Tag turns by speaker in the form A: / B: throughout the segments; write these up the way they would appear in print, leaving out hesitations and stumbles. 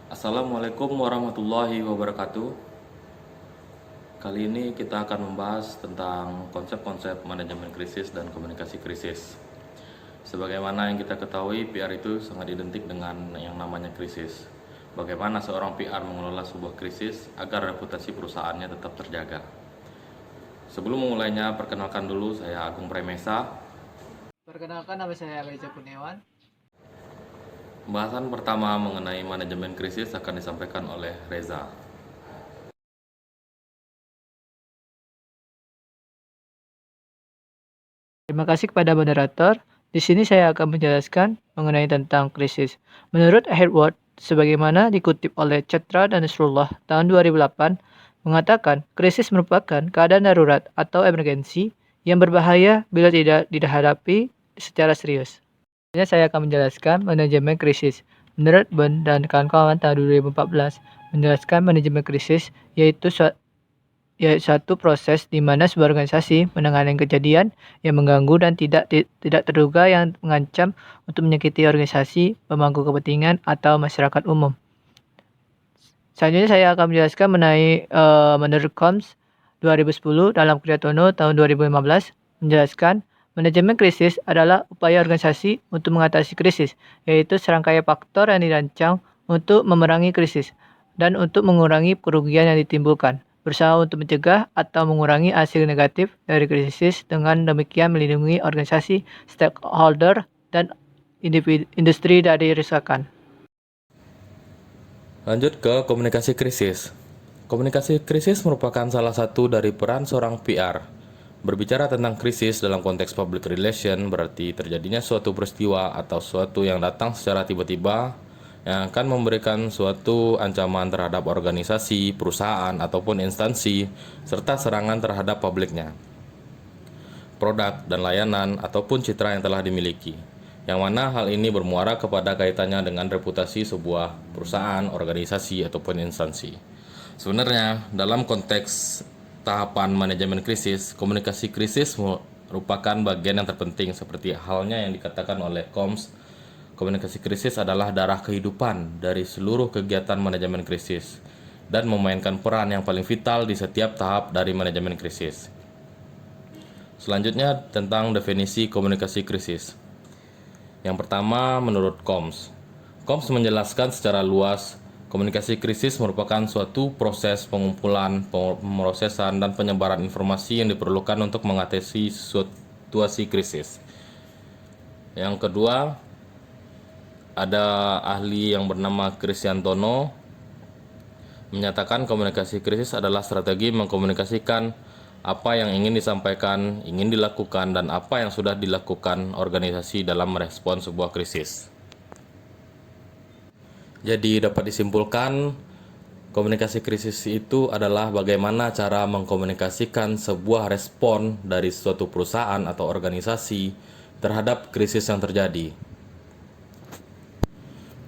A: Assalamualaikum warahmatullahi wabarakatuh. Kali ini kita akan membahas tentang konsep-konsep manajemen krisis dan komunikasi krisis. Sebagaimana yang kita ketahui, PR itu sangat identik dengan yang namanya krisis. Bagaimana seorang PR mengelola sebuah krisis agar reputasi perusahaannya tetap terjaga. Sebelum memulainya, perkenalkan dulu, saya Agung Premesa.
B: Perkenalkan, nama saya Reza Kurniawan.
A: Pembahasan pertama mengenai manajemen krisis akan disampaikan oleh Reza.
B: Terima kasih kepada moderator. Di sini saya akan menjelaskan mengenai tentang krisis. Menurut Edward, sebagaimana dikutip oleh Citra dan Nasrullah tahun 2008, mengatakan krisis merupakan keadaan darurat atau emergensi yang berbahaya bila tidak dihadapi secara serius. Selanjutnya saya akan menjelaskan manajemen krisis. Menurut Ben dan kawan-kawan tahun 2014, menjelaskan manajemen krisis yaitu suatu proses di mana sebuah organisasi menangani kejadian yang mengganggu dan tidak terduga yang mengancam untuk menyakiti organisasi, pemangku kepentingan, atau masyarakat umum. Selanjutnya saya akan menjelaskan mengenai menurut Combs 2010 dalam Kriatono tahun 2015 menjelaskan manajemen krisis adalah upaya organisasi untuk mengatasi krisis, yaitu serangkaian faktor yang dirancang untuk memerangi krisis dan untuk mengurangi kerugian yang ditimbulkan, berusaha untuk mencegah atau mengurangi hasil negatif dari krisis, dengan demikian melindungi organisasi, stakeholder, dan industri dari riskan.
A: Lanjut ke komunikasi krisis. Komunikasi krisis merupakan salah satu dari peran seorang PR. Berbicara tentang krisis dalam konteks public relation berarti terjadinya suatu peristiwa atau suatu yang datang secara tiba-tiba yang akan memberikan suatu ancaman terhadap organisasi, perusahaan, ataupun instansi, serta serangan terhadap publiknya, produk dan layanan, ataupun citra yang telah dimiliki, yang mana hal ini bermuara kepada kaitannya dengan reputasi sebuah perusahaan, organisasi, ataupun instansi. Sebenarnya, dalam konteks tahapan manajemen krisis, komunikasi krisis merupakan bagian yang terpenting seperti halnya yang dikatakan oleh Combs. Komunikasi krisis adalah darah kehidupan dari seluruh kegiatan manajemen krisis dan memainkan peran yang paling vital di setiap tahap dari manajemen krisis. Selanjutnya tentang definisi komunikasi krisis. Yang pertama, menurut Combs menjelaskan secara luas, komunikasi krisis merupakan suatu proses pengumpulan, pemrosesan, dan penyebaran informasi yang diperlukan untuk mengatasi situasi krisis. Yang kedua, ada ahli yang bernama Krisyantono menyatakan komunikasi krisis adalah strategi mengkomunikasikan apa yang ingin disampaikan, ingin dilakukan, dan apa yang sudah dilakukan organisasi dalam merespon sebuah krisis. Jadi dapat disimpulkan, komunikasi krisis itu adalah bagaimana cara mengkomunikasikan sebuah respon dari suatu perusahaan atau organisasi terhadap krisis yang terjadi.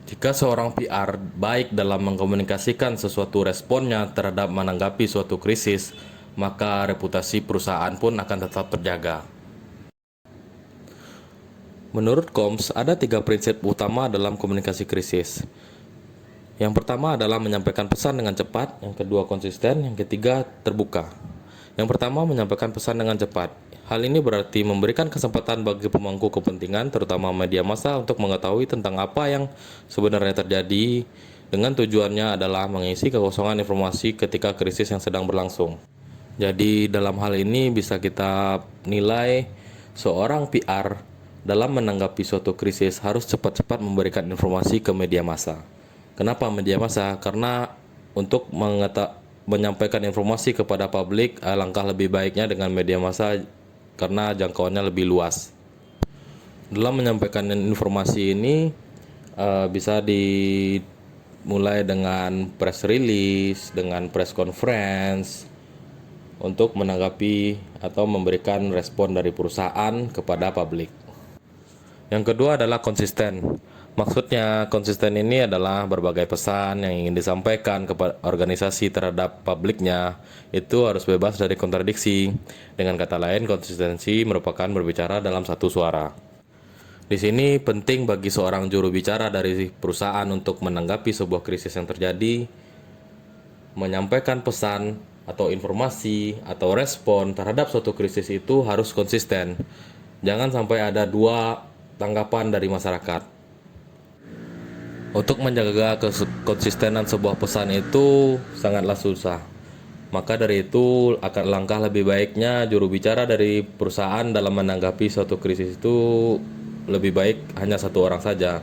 A: Jika seorang PR baik dalam mengkomunikasikan sesuatu responnya terhadap menanggapi suatu krisis, maka reputasi perusahaan pun akan tetap terjaga. Menurut Combs, ada 3 prinsip utama dalam komunikasi krisis. Yang pertama adalah menyampaikan pesan dengan cepat, yang kedua konsisten, yang ketiga terbuka. Yang pertama, menyampaikan pesan dengan cepat. Hal ini berarti memberikan kesempatan bagi pemangku kepentingan, terutama media massa, untuk mengetahui tentang apa yang sebenarnya terjadi, dengan tujuannya adalah mengisi kekosongan informasi ketika krisis yang sedang berlangsung. Jadi dalam hal ini bisa kita nilai seorang PR dalam menanggapi suatu krisis harus cepat-cepat memberikan informasi ke media massa. Kenapa media massa? Karena untuk menyampaikan informasi kepada publik, alangkah lebih baiknya dengan media massa karena jangkauannya lebih luas. Dalam menyampaikan informasi ini bisa dimulai dengan press release, dengan press conference, untuk menanggapi atau memberikan respon dari perusahaan kepada publik. Yang kedua adalah konsisten. Maksudnya konsisten ini adalah berbagai pesan yang ingin disampaikan kepada organisasi terhadap publiknya itu harus bebas dari kontradiksi. Dengan kata lain, konsistensi merupakan berbicara dalam satu suara. Di sini penting bagi seorang juru bicara dari perusahaan untuk menanggapi sebuah krisis yang terjadi, menyampaikan pesan atau informasi atau respon terhadap suatu krisis itu harus konsisten. Jangan sampai ada dua tanggapan dari masyarakat. Untuk menjaga konsistenan sebuah pesan itu sangatlah susah. Maka dari itu akan langkah lebih baiknya juru bicara dari perusahaan dalam menanggapi suatu krisis itu lebih baik hanya satu orang saja.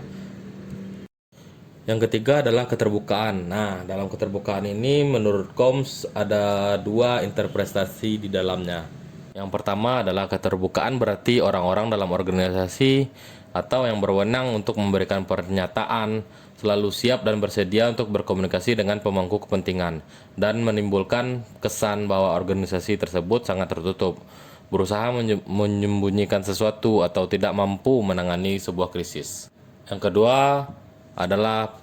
A: Yang ketiga adalah keterbukaan. Nah, dalam keterbukaan ini menurut Koms ada dua interpretasi di dalamnya. Yang pertama adalah keterbukaan berarti orang-orang dalam organisasi atau yang berwenang untuk memberikan pernyataan selalu siap dan bersedia untuk berkomunikasi dengan pemangku kepentingan dan menimbulkan kesan bahwa organisasi tersebut sangat tertutup, berusaha menyembunyikan sesuatu atau tidak mampu menangani sebuah krisis. Yang kedua adalah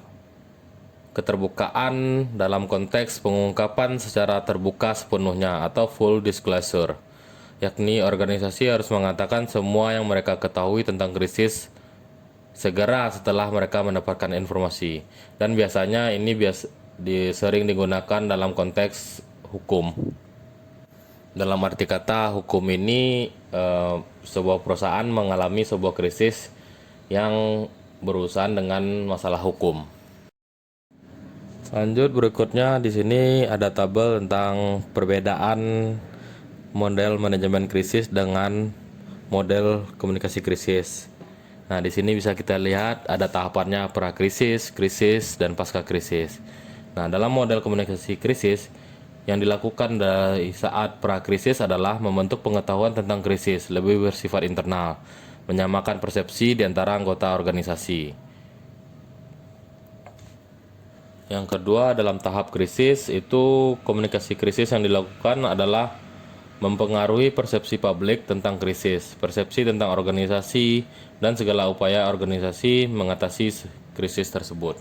A: keterbukaan dalam konteks pengungkapan secara terbuka sepenuhnya atau full disclosure, yakni organisasi harus mengatakan semua yang mereka ketahui tentang krisis segera setelah mereka mendapatkan informasi, dan biasanya ini sering digunakan dalam konteks hukum. Dalam arti kata hukum ini sebuah perusahaan mengalami sebuah krisis yang berurusan dengan masalah hukum. Lanjut berikutnya di sini ada tabel tentang perbedaan model manajemen krisis dengan model komunikasi krisis. Nah, di sini bisa kita lihat ada tahapannya pra-krisis, krisis, dan pasca-krisis. Nah, dalam model komunikasi krisis, yang dilakukan dari saat pra-krisis adalah membentuk pengetahuan tentang krisis, lebih bersifat internal, menyamakan persepsi di antara anggota organisasi. Yang kedua, dalam tahap krisis, itu komunikasi krisis yang dilakukan adalah mempengaruhi persepsi publik tentang krisis, persepsi tentang organisasi, dan segala upaya organisasi mengatasi krisis tersebut.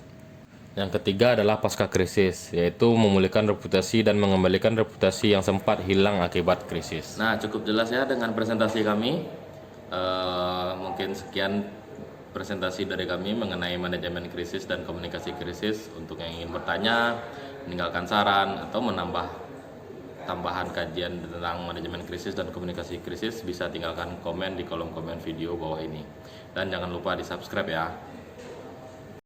A: Yang ketiga adalah pasca krisis, yaitu memulihkan reputasi dan mengembalikan reputasi yang sempat hilang akibat krisis. Nah, cukup jelas ya dengan presentasi kami. Mungkin sekian presentasi dari kami mengenai manajemen krisis dan komunikasi krisis. Untuk yang ingin bertanya, meninggalkan saran, atau menambah tambahan kajian tentang manajemen krisis dan komunikasi krisis, bisa tinggalkan komen di kolom komen video bawah ini. Dan jangan lupa di subscribe ya.